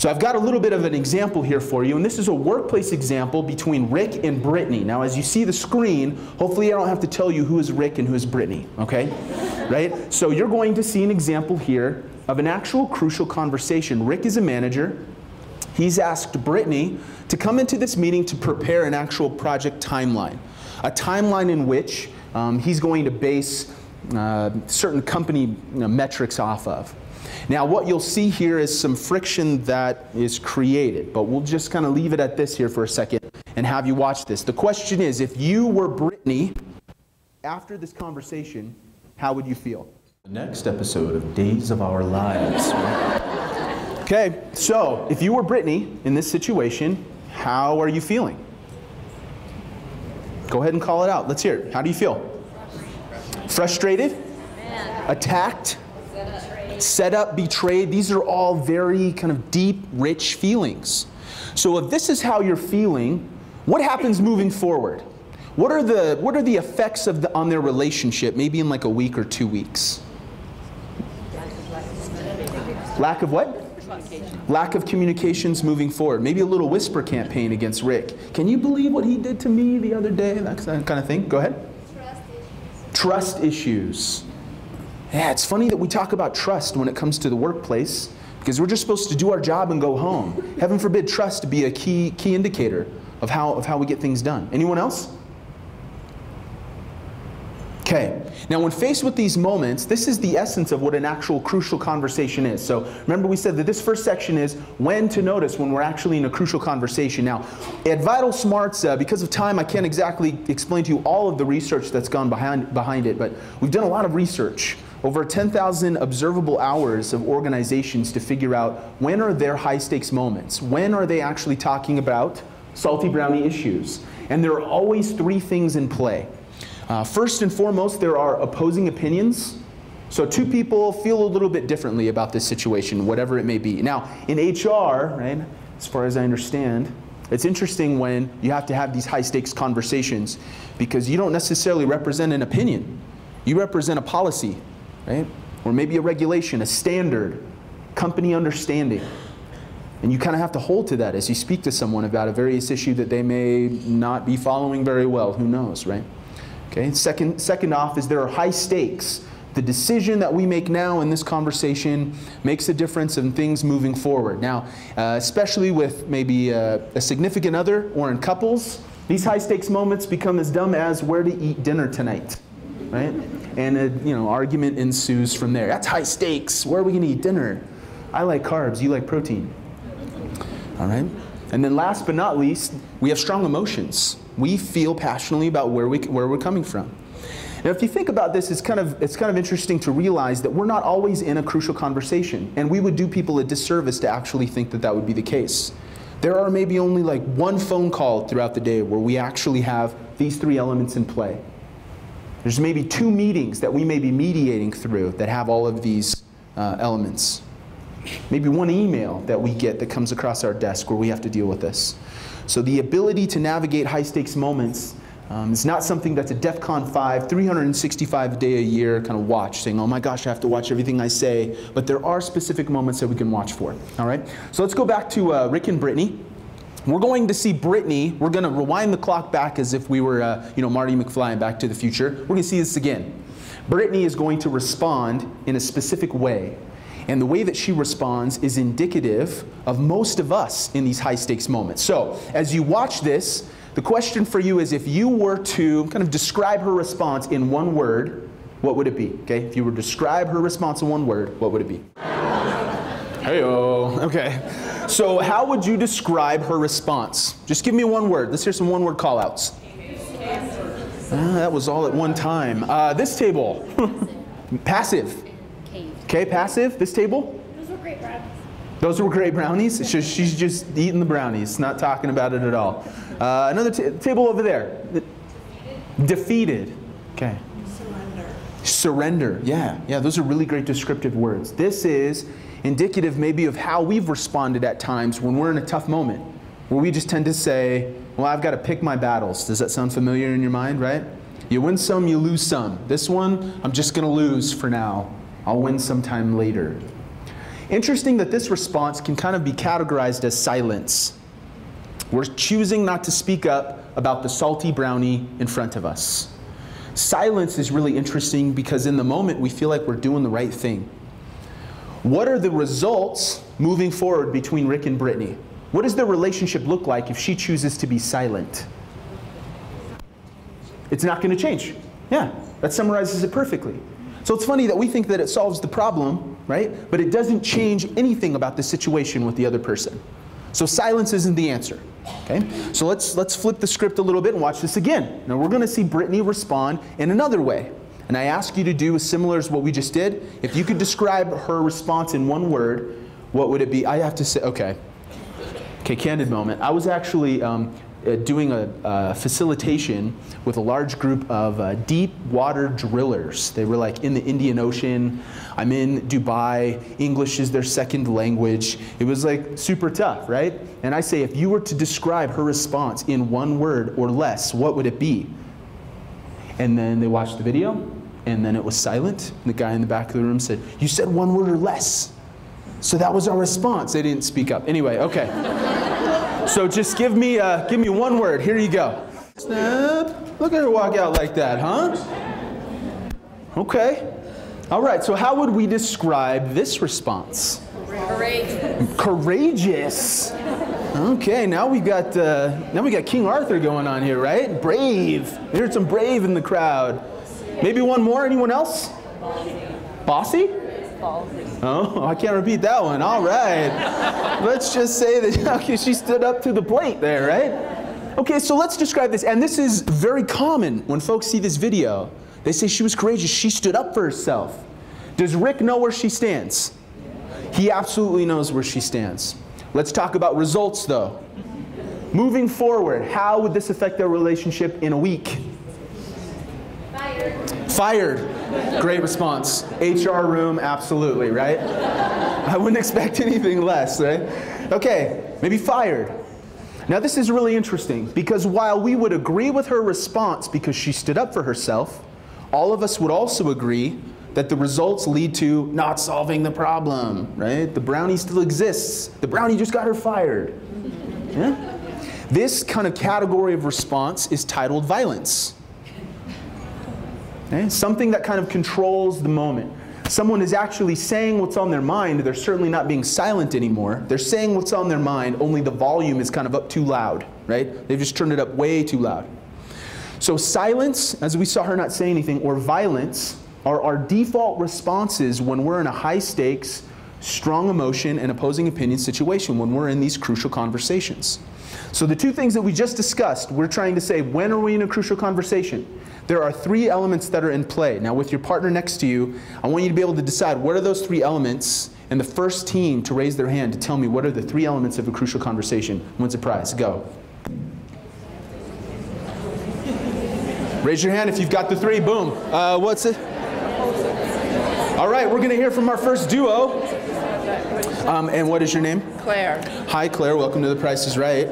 So I've got a little bit of an example here for you, and this is a workplace example between Rick and Brittany. Now as you see the screen, hopefully I don't have to tell you who is Rick and who is Brittany, okay? Right? So you're going to see an example here of an actual crucial conversation. Rick is a manager. He's asked Brittany to come into this meeting to prepare an actual project timeline. A timeline in which he's going to base certain company metrics off of. Now what you'll see here is some friction that is created, but we'll just kind of leave it at this here for a second and have you watch this. The question is, if you were Brittany, after this conversation, how would you feel? The next episode of Days of Our Lives. Okay, so if you were Brittany in this situation, how are you feeling? Go ahead and call it out. Let's hear it. How do you feel? Frustrated? Attacked? Set up, betrayed. These are all very kind of deep, rich feelings. So if this is how you're feeling, what happens moving forward? What are the effects of on their relationship, maybe in like a week or 2 weeks? Lack of what? Lack of communications moving forward. Maybe a little whisper campaign against Rick. Can you believe what he did to me the other day? That kind of thing. Go ahead. Trust issues. Yeah, it's funny that we talk about trust when it comes to the workplace, because we're just supposed to do our job and go home. Heaven forbid trust to be a key indicator of how we get things done. Anyone else? Okay, now when faced with these moments, this is the essence of what an actual crucial conversation is. So remember we said that this first section is when to notice when we're actually in a crucial conversation. Now at Vital Smarts, because of time, I can't exactly explain to you all of the research that's gone behind it, but we've done a lot of research. Over 10,000 observable hours of organizations to figure out when are their high stakes moments. When are they actually talking about salty brownie issues? And there are always three things in play. First and foremost, there are opposing opinions. So two people feel a little bit differently about this situation, whatever it may be. Now, in HR, right, as far as I understand, it's interesting when you have to have these high stakes conversations because you don't necessarily represent an opinion. You represent a policy, right? Or maybe a regulation, a standard, company understanding. And you kind of have to hold to that as you speak to someone about a various issue that they may not be following very well. Who knows, right? Okay. Second off is there are high stakes. The decision that we make now in this conversation makes a difference in things moving forward. Now, especially with maybe a significant other or in couples, these high stakes moments become as dumb as where to eat dinner tonight, right? And a argument ensues from there. That's high stakes. Where are we going to eat dinner? I like carbs. You like protein. All right. And then last but not least, we have strong emotions. We feel passionately about where we're coming from. Now, if you think about this, it's kind of interesting to realize that we're not always in a crucial conversation, and we would do people a disservice to actually think that that would be the case. There are maybe only like one phone call throughout the day where we actually have these three elements in play. There's maybe 2 meetings that we may be mediating through that have all of these elements. Maybe 1 email that we get that comes across our desk where we have to deal with this. So the ability to navigate high stakes moments is not something that's a DEFCON 5, 365 a day a year kind of watch, saying, oh my gosh, I have to watch everything I say. But there are specific moments that we can watch for. All right? So let's go back to Rick and Brittany. We're going to see Brittany. We're going to rewind the clock back as if we were Marty McFly in Back to the Future. We're going to see this again. Brittany is going to respond in a specific way. And the way that she responds is indicative of most of us in these high stakes moments. So as you watch this, the question for you is if you were to kind of describe her response in one word, what would it be? Okay, if you were to describe her response in one word, what would it be? Hey-o. Okay. So how would you describe her response? Just give me one word. Let's hear some one-word call-outs. That was all at one time. This table. Passive. Okay, passive. This table? Those were great brownies. Those were great brownies? She's just eating the brownies, not talking about it at all. Another table over there. Defeated. Okay. Surrender. Surrender. Yeah, those are really great descriptive words. This is indicative maybe of how we've responded at times when we're in a tough moment, where we just tend to say, well, I've got to pick my battles. Does that sound familiar in your mind, right? You win some, you lose some. This one, I'm just going to lose for now. I'll win sometime later. Interesting that this response can kind of be categorized as silence. We're choosing not to speak up about the salty brownie in front of us. Silence is really interesting because in the moment we feel like we're doing the right thing. What are the results moving forward between Rick and Brittany? What does their relationship look like if she chooses to be silent? It's not going to change. Yeah, that summarizes it perfectly. So it's funny that we think that it solves the problem, right? But it doesn't change anything about the situation with the other person. So silence isn't the answer. Okay? So let's flip the script a little bit and watch this again. Now we're going to see Brittany respond in another way. And I ask you to do as similar as what we just did. If you could describe her response in one word, what would it be? I have to say, okay, candid moment. I was actually doing a facilitation with a large group of deep water drillers. They were like in the Indian Ocean. I'm in Dubai. English is their second language. It was like super tough, right? And I say, if you were to describe her response in one word or less, what would it be? And then they watched the video, and then it was silent. And the guy in the back of the room said, you said one word or less. So that was our response. They didn't speak up. Anyway, okay. So just give me one word. Here you go. Snap. Look at her walk out like that, huh? Okay. All right, so how would we describe this response? Courageous. Courageous. Okay, now we got King Arthur going on here, right? Brave. We heard some brave in the crowd. Maybe one more. Anyone else? Bossy? Oh, I can't repeat that one. All right. Let's just say that okay, she stood up to the plate there, right? Okay, so let's describe this. And this is very common when folks see this video. They say she was courageous. She stood up for herself. Does Rick know where she stands? He absolutely knows where she stands. Let's talk about results, though. Moving forward, how would this affect their relationship in a week? Fired. Fired. Great response. HR room, absolutely, right? I wouldn't expect anything less, right? Okay, maybe fired. Now this is really interesting because while we would agree with her response because she stood up for herself, all of us would also agree that the results lead to not solving the problem, right? The brownie still exists. The brownie just got her fired. Yeah? This kind of category of response is titled violence. Okay? Something that kind of controls the moment. Someone is actually saying what's on their mind. They're certainly not being silent anymore. They're saying what's on their mind, only the volume is kind of up too loud, right? They've just turned it up way too loud. So silence, as we saw her not say anything, or violence, are our default responses when we're in a high stakes, strong emotion, and opposing opinion situation, when we're in these crucial conversations. So the two things that we just discussed, we're trying to say, when are we in a crucial conversation? There are three elements that are in play. Now with your partner next to you, I want you to be able to decide what are those three elements, and the first team to raise their hand to tell me what are the three elements of a crucial conversation. Wins a prize. Go. Raise your hand if you've got the three. Boom. What's it? All right, we're going to hear from our first duo. And what is your name? Claire. Hi, Claire. Welcome to The Price is Right.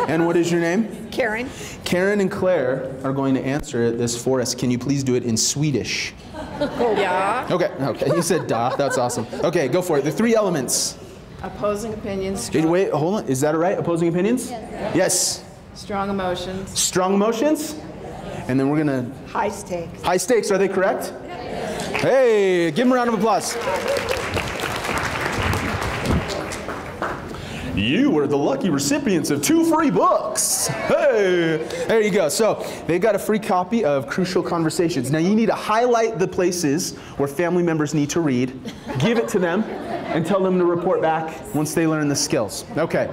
And what is your name? Karen. Karen and Claire are going to answer this for us. Can you please do it in Swedish? Yeah. Okay. You said da. That's awesome. Okay, go for it. The three elements. Opposing opinions. Wait, hold on. Is that all right? Opposing opinions? Yes. Yes. Strong emotions. Strong emotions? And then we're going to... High stakes. High stakes. Are they correct? Hey, give them a round of applause. You are the lucky recipients of 2 free books. Hey, there you go. So they've got a free copy of Crucial Conversations. Now you need to highlight the places where family members need to read, give it to them, and tell them to report back once they learn the skills. Okay.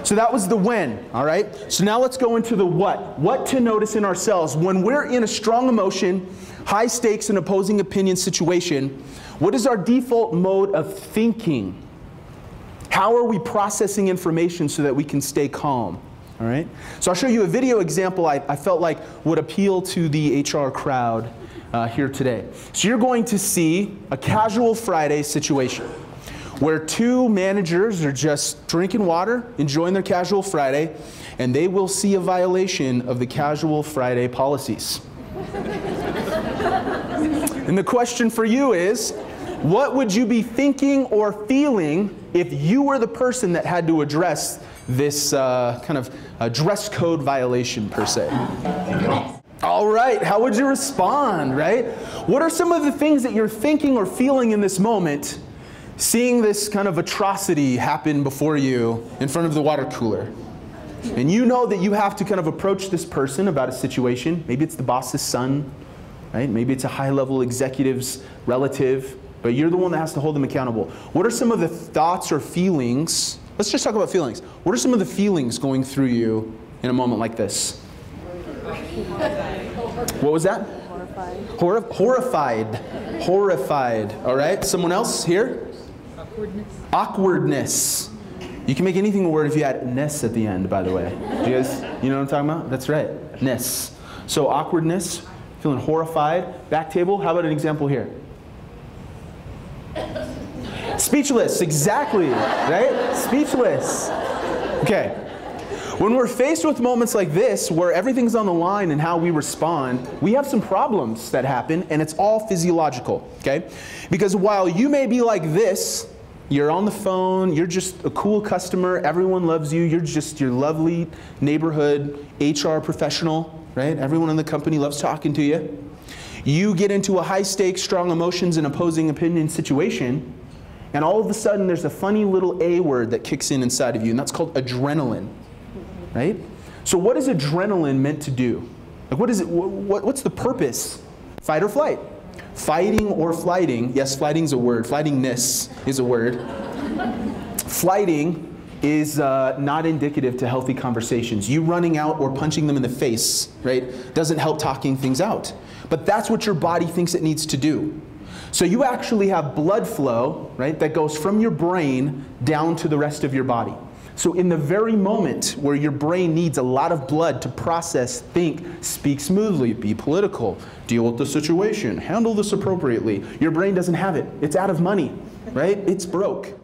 So that was the when, all right? So now let's go into the what. What to notice in ourselves. When we're in a strong emotion, high stakes and opposing opinion situation, what is our default mode of thinking? How are we processing information so that we can stay calm? All right? So I'll show you a video example I felt like would appeal to the HR crowd here today. So you're going to see a casual Friday situation where 2 managers are just drinking water, enjoying their casual Friday, and they will see a violation of the casual Friday policies. And the question for you is, What would you be thinking or feeling if you were the person that had to address this kind of dress code violation, per se? All right, how would you respond, right? What are some of the things that you're thinking or feeling in this moment, seeing this kind of atrocity happen before you in front of the water cooler? And you know that you have to kind of approach this person about a situation. Maybe it's the boss's son, right? Maybe it's a high-level executive's relative, but you're the one that has to hold them accountable. What are some of the thoughts or feelings? Let's just talk about feelings. What are some of the feelings going through you in a moment like this? What was that? Horrified. Horrified. All right. Someone else here? Awkwardness. You can make anything a word if you add ness at the end, by the way. Do you guys, you know what I'm talking about? That's right. Ness. So awkwardness, feeling horrified. Back table. How about an example here? Speechless. Exactly. Right? Speechless. Okay. When we're faced with moments like this, where everything's on the line and how we respond, we have some problems that happen, and it's all physiological, okay? Because while you may be like this, you're on the phone, you're just a cool customer, everyone loves you, you're just your lovely neighborhood HR professional, right? Everyone in the company loves talking to you. You get into a high-stakes, strong emotions and opposing opinion situation, and all of a sudden there's a funny little A word that kicks in inside of you, and that's called adrenaline. Right? So what is adrenaline meant to do? Like what is it? What's the purpose? Fight or flight? Fighting or flighting. Yes, flighting's a word. Flightingness is a word. Flighting is not indicative to healthy conversations. You running out or punching them in the face, right, doesn't help talking things out. But that's what your body thinks it needs to do. So you actually have blood flow, right, that goes from your brain down to the rest of your body. So in the very moment where your brain needs a lot of blood to process, think, speak smoothly, be political, deal with the situation, handle this appropriately, your brain doesn't have it. It's out of money, right? It's broke.